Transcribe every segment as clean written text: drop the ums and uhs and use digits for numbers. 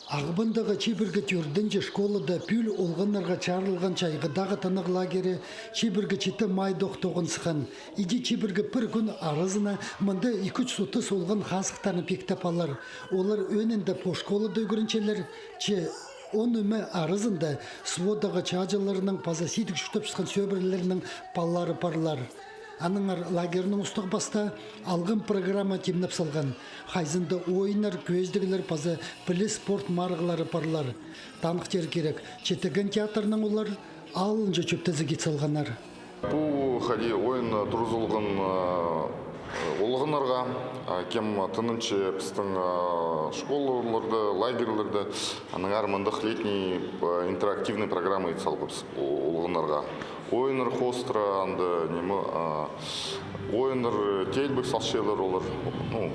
Ағыбындағы чебіргі түрдінже школада пүл олғанларға чарылған чайғыдағы тынық лагері чебіргі четі май доқтоғын сыған. Иде чебіргі бір күн арызына мұнда 2-3 солған қасықтаны пектеп алар. Олар өнінде по школы дөйгірінчелер, че он үмі арызында сводаға чажыларының паза сидік шүтіп шыққан сөбірлерінің паллары парлар. Аныңар лагерінің ұстық баста алғын программа темнеп салған. Хайзында ойынар, көздігілер паза білі спорт марғылары парлар. Танықтер керек. Четеген театрының олар алынжа чөптезі кет салғанар. Бұл хади ойын тұрызылғын олғынарға, кем тынынче пістің школаларды, лагерлерді, аның армандық летний интерактивный программы салғыз олғынарға. Ойыныр хостра, ойыныр телбік салшелер олар,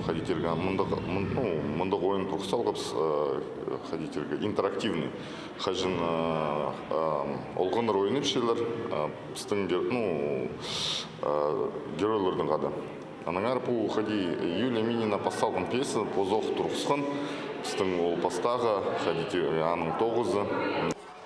ходителге, мұндық ойын тұрғыз салғыз ходителге, интерактивный. Хажын олғыныр ойынып шелер, пістің геройлердің қады. Анаңар бұл ходи Юлия Минина поставлен пьеса по зов тұрғысқан, пістің ол пастағы, ходите аның тоғызы.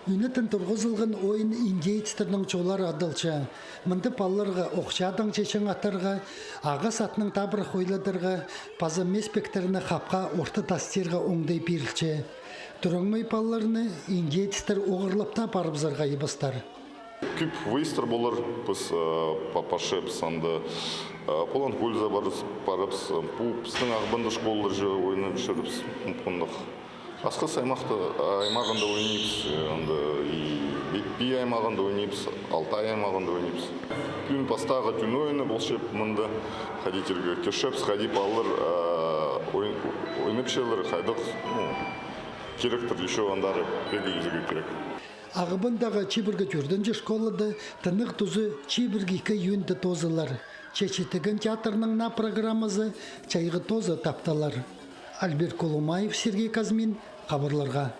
Үнетін тұрғызылған ойын индейцтерінің чолар адылча. Мұнды палларға оқшадың чешен атарға, аға сатының табыр қойладырға, паза меспектеріні қапқа орты тастерға оңдай берілче. Тұрыңмай палларыны индейцтер оғырлапта барыбзарға ебастар. Күп выйстер болар, біз пашепс, анды полон польза барыпс, пустың ағбанды школлар жа ойыны шырыпс, мұпындық. Асқы саймақты аймағында ойнайпс, би аймағында ойнайпс, алтай аймағында ойнайпс. Күн пастағы түн ойыны бұл шеп мұнда ходителге кешепс, ходип алыр ойнап шелер, қайдық керектір еще андары белгілізігі керек. Ағыбындағы чебіргі түрдінже школада тынық тұзы чебіргі үйінді тозылар. Чечетеген театрның на программазы чайғы тозы тапталар. Альберт Колумаев, Сергей Казмин, қабырларға.